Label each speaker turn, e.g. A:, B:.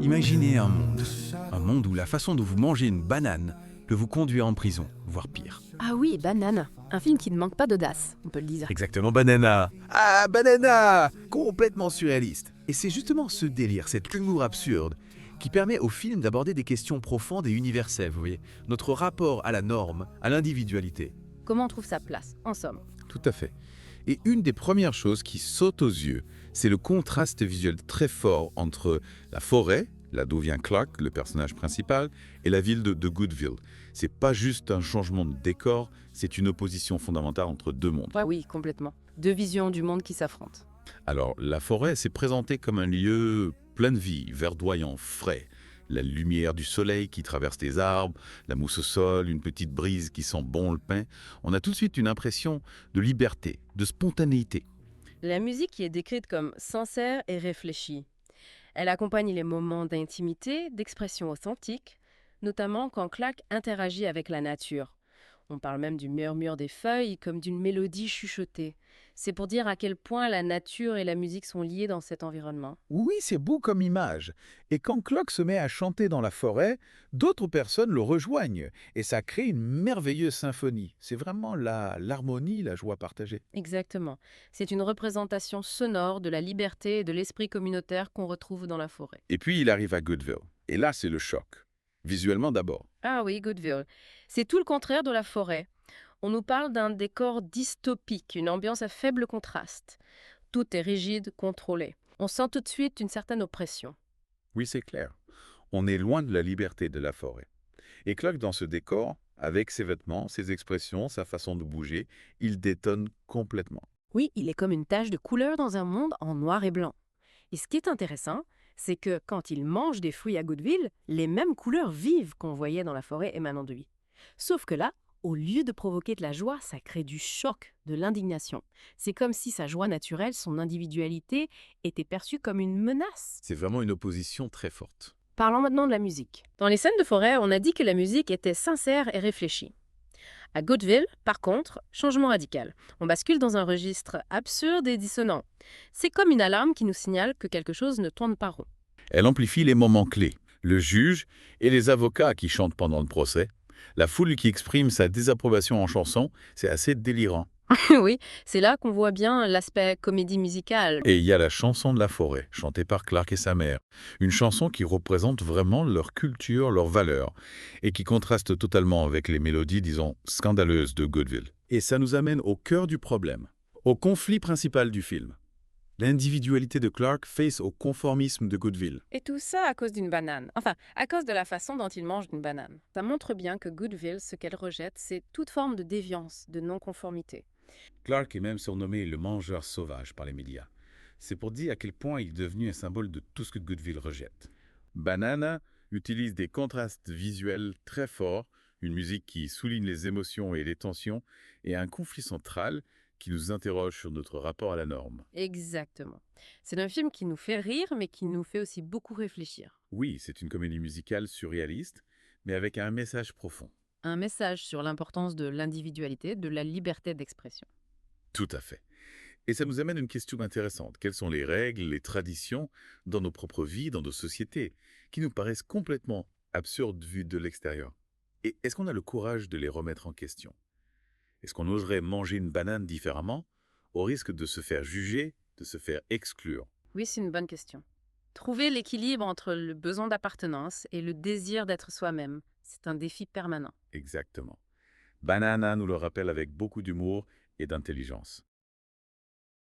A: Imaginez un monde où la façon dont vous mangez une banane peut vous conduire en prison, voire pire.
B: Ah oui, Banane, un film qui ne manque pas d'audace, on peut le dire.
A: Exactement, Banana. Ah, Banana, complètement surréaliste. Et c'est justement ce délire, cet humour absurde, qui permet au film d'aborder des questions profondes et universelles, vous voyez. Notre rapport à la norme, à l'individualité.
B: Comment on trouve sa place, en somme?
C: Tout à fait. Et une des premières choses qui saute aux yeux, c'est le contraste visuel très fort entre la forêt, là d'où vient Clark, le personnage principal, et la ville de Goodville. C'est pas juste un changement de décor, c'est une opposition fondamentale entre deux mondes.
B: Ouais, oui, complètement. Deux visions du monde qui s'affrontent.
C: Alors, la forêt s'est présentée comme un lieu plein de vie, verdoyant, frais. La lumière du soleil qui traverse les arbres, la mousse au sol, une petite brise qui sent bon le pain. On a tout de suite une impression de liberté, de spontanéité.
B: La musique y est décrite comme sincère et réfléchie. Elle accompagne les moments d'intimité, d'expression authentique, notamment quand Clark interagit avec la nature. On parle même du murmure des feuilles comme d'une mélodie chuchotée. C'est pour dire à quel point la nature et la musique sont liées dans cet environnement.
C: Oui, c'est beau comme image. Et quand Clark se met à chanter dans la forêt, d'autres personnes le rejoignent. Et ça crée une merveilleuse symphonie. C'est vraiment l'harmonie, la joie partagée.
B: Exactement. C'est une représentation sonore de la liberté et de l'esprit communautaire qu'on retrouve dans la forêt.
C: Et puis il arrive à Goodville. Et là, c'est le choc. Visuellement d'abord.
B: Ah oui, Goodville. C'est tout le contraire de la forêt. On nous parle d'un décor dystopique, une ambiance à faible contraste. Tout est rigide, contrôlé. On sent tout de suite une certaine oppression.
C: Oui, c'est clair. On est loin de la liberté de la forêt. Et Clark, dans ce décor, avec ses vêtements, ses expressions, sa façon de bouger, il détonne complètement.
B: Oui, il est comme une tache de couleur dans un monde en noir et blanc. Et ce qui est intéressant, c'est que quand il mange des fruits à Goodville, les mêmes couleurs vives qu'on voyait dans la forêt émanant de lui. Sauf que là, au lieu de provoquer de la joie, ça crée du choc, de l'indignation. C'est comme si sa joie naturelle, son individualité, était perçue comme une menace.
C: C'est vraiment une opposition très forte.
B: Parlons maintenant de la musique. Dans les scènes de forêt, on a dit que la musique était sincère et réfléchie. À Goodville, par contre, changement radical. On bascule dans un registre absurde et dissonant. C'est comme une alarme qui nous signale que quelque chose ne tourne pas rond.
C: Elle amplifie les moments clés. Le juge et les avocats qui chantent pendant le procès. La foule qui exprime sa désapprobation en chanson, c'est assez délirant.
B: Oui, c'est là qu'on voit bien l'aspect comédie musicale.
C: Et il y a la chanson de la forêt, chantée par Clark et sa mère. Une chanson qui représente vraiment leur culture, leurs valeurs, et qui contraste totalement avec les mélodies, disons, scandaleuses de Goodville.
A: Et ça nous amène au cœur du problème, au conflit principal du film. L'individualité de Clark face au conformisme de Goodville.
B: Et tout ça à cause d'une banane. Enfin, à cause de la façon dont il mange une banane. Ça montre bien que Goodville, ce qu'elle rejette, c'est toute forme de déviance, de non-conformité.
C: Clark est même surnommé le mangeur sauvage par les médias. C'est pour dire à quel point il est devenu un symbole de tout ce que Goodville rejette. Banana utilise des contrastes visuels très forts, une musique qui souligne les émotions et les tensions, et un conflit central qui nous interroge sur notre rapport à la norme.
B: Exactement. C'est un film qui nous fait rire, mais qui nous fait aussi beaucoup réfléchir.
C: Oui, c'est une comédie musicale surréaliste, mais avec un message profond.
B: Un message sur l'importance de l'individualité, de la liberté d'expression.
C: Tout à fait. Et ça nous amène à une question intéressante. Quelles sont les règles, les traditions dans nos propres vies, dans nos sociétés, qui nous paraissent complètement absurdes vues de l'extérieur? Et est-ce qu'on a le courage de les remettre en question? Est-ce qu'on oserait manger une banane différemment, au risque de se faire juger, de se faire exclure?
B: Oui, c'est une bonne question. Trouver l'équilibre entre le besoin d'appartenance et le désir d'être soi-même, c'est un défi permanent.
C: Exactement. Banana nous le rappelle avec beaucoup d'humour et d'intelligence.